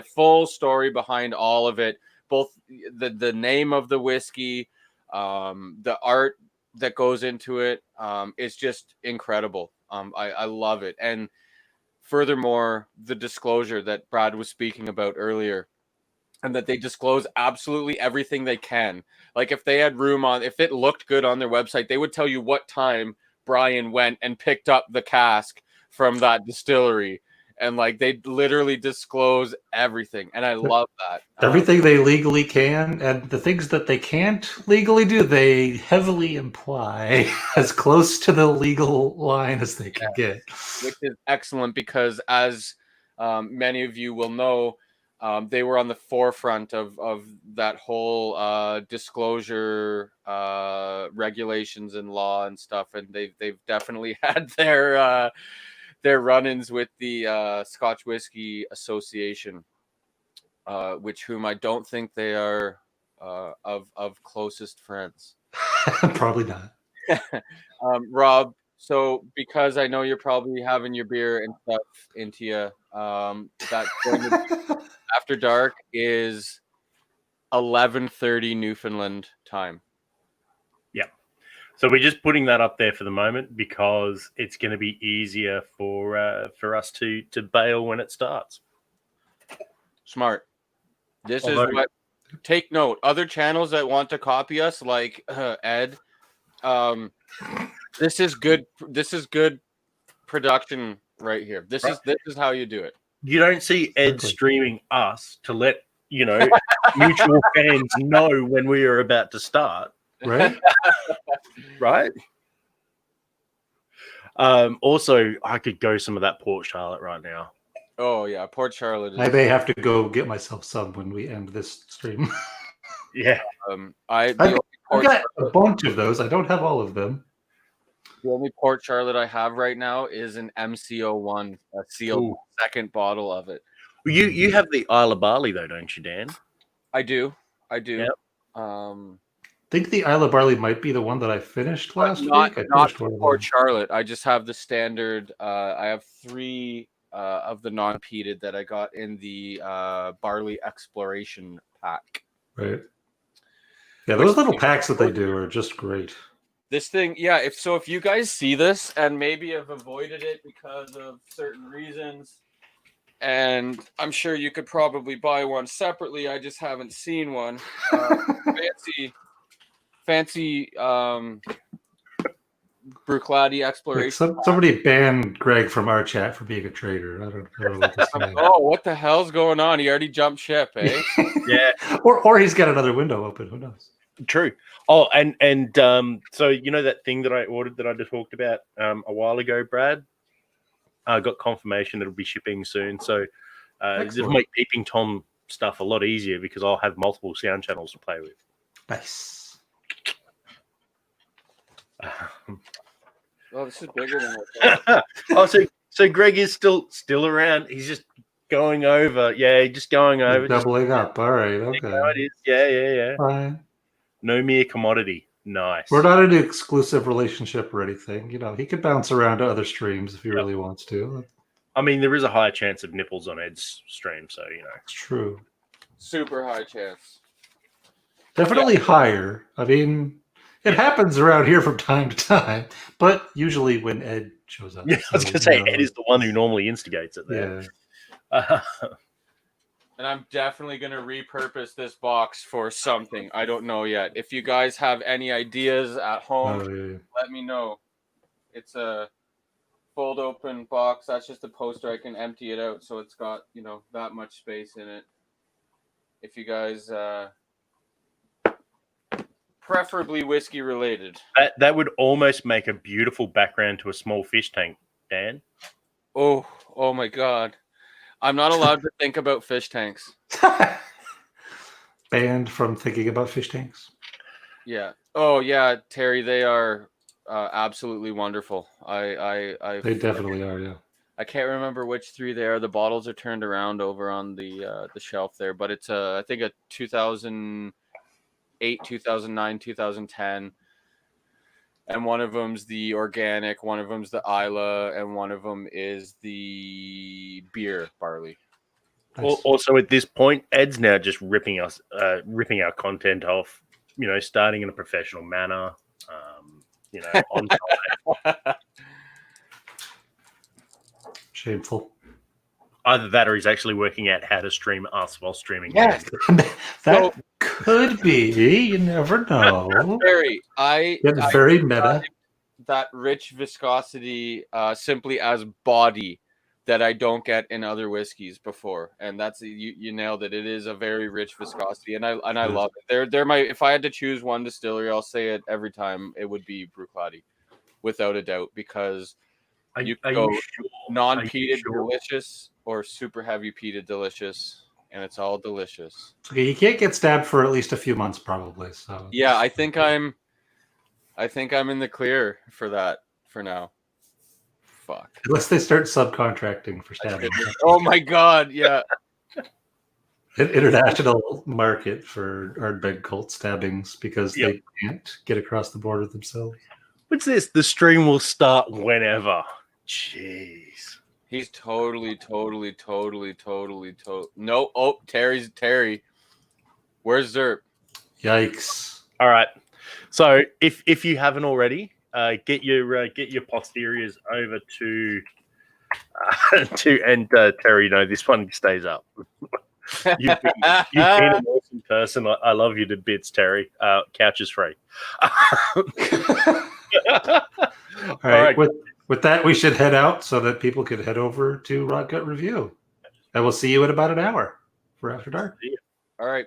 full story behind all of it. Both the name of the whiskey, the art that goes into it, is just incredible. I love it. And furthermore, the disclosure that Brad was speaking about earlier, and that they disclose absolutely everything they can. Like if they had if it looked good on their website, they would tell you what time Brian went and picked up the cask from that distillery. And like they literally disclose everything. And I love that. Everything they legally can, and the things that they can't legally do, they heavily imply as close to the legal line as they can get. Which is excellent because, as many of you will know, they were on the forefront of that whole disclosure regulations and law and stuff. And they've definitely had their run-ins with the Scotch Whisky Association, whom I don't think they are of closest friends. Probably not. Rob, so because I know you're probably having your beer and stuff into you, that After Dark is 11:30 Newfoundland time. So we're just putting that up there for the moment because it's going to be easier for us to bail when it starts. Smart. This Although- is what. Take note. Other channels that want to copy us, like Ed, this is good. This is good production right here. This is how you do it. You don't see Ed Exactly. streaming us to let mutual fans know when we are about to start, Right? right? Also, I could go some of that Port Charlotte right now. Oh yeah, Port Charlotte. I may have to go get myself some when we end this stream. Yeah, I've got a bunch of those. I don't have all of them. The only Port Charlotte I have right now is an MCO1, a sealed second bottle of it. you have the Isle of Barley though, don't you, Dan? I do. Yep. I think the Isle of Barley might be the one that I finished last week. I not finished one of Port them. Charlotte. I just have the standard. I have 3 of the non-peated that I got in the barley exploration pack. Right. Yeah, those little packs that they do are just great. This thing, yeah. If you guys see this and maybe have avoided it because of certain reasons, and I'm sure you could probably buy one separately. I just haven't seen one. Fancy Bruichladdich exploration. Like somebody banned Greg from our chat for being a traitor. I don't know what to say. Oh, what the hell's going on? He already jumped ship, eh? Yeah, or he's got another window open. Who knows? true. Oh, and so that thing that I ordered that I just talked about a while ago, Brad. I got confirmation it'll be shipping soon. So it'll make Peeping Tom stuff a lot easier because I'll have multiple sound channels to play with. Nice. Oh, this is bigger than I thought. Oh, so Greg is still around. He's just going over. Yeah, just going over. Doubling up. All right. Okay. It is. Yeah. Fine. No mere commodity. Nice. We're not in an exclusive relationship or anything. He could bounce around to other streams if he really wants to. I mean, there is a higher chance of nipples on Ed's stream, so It's true. Super high chance. Definitely higher. I mean, it happens around here from time to time, but usually when Ed shows up. Yeah, I was going to say Ed is the one who normally instigates it there. Yeah. And I'm definitely going to repurpose this box for something. I don't know yet. If you guys have any ideas at home, let me know. It's a fold open box. That's just a poster. I can empty it out so it's got, that much space in it. If you guys preferably whiskey related. That would almost make a beautiful background to a small fish tank, Dan. Oh my God. I'm not allowed to think about fish tanks. Banned from thinking about fish tanks. Yeah. Oh yeah, Terry, they are absolutely wonderful. They definitely are. Yeah. I can't remember which 3 they are. The bottles are turned around over on the shelf there, but it's I think a 2008, 2009, 2010. And one of them's the organic, one of them's the Isla, and one of them is the beer barley. Nice. Also, at this point, Ed's now just ripping our content off. Starting in a professional manner. On time. Shameful. Either that, or he's actually working out how to stream us while streaming. Yeah, that could be. You never know. Terry, very meta. That rich viscosity simply as body that I don't get in other whiskeys before, and that's you nailed it. It is a very rich viscosity, and I love it. They're my. If I had to choose one distillery, I'll say it every time. It would be Bruichladdich, without a doubt, because you go non-peated delicious or super heavy peated delicious, and it's all delicious. Okay, you can't get stabbed for at least a few months, probably. So yeah, I think I'm in the clear for that for now. Fuck. Unless they start subcontracting for stabbing. Oh my God, yeah. International market for Ardbeg cult stabbings because they can't get across the border themselves. What's this? The stream will start whenever. Jeez. He's totally. No. Oh, Terry. Where's Zerp? Yikes. All right. So if you haven't already, get your posteriors over to Terry. No, this one stays up. You've been an awesome person. I love you to bits, Terry. Couch is free. All right. With that, we should head out so that people could head over to Rod Gut Review. And we'll see you in about an hour for After Dark. All right.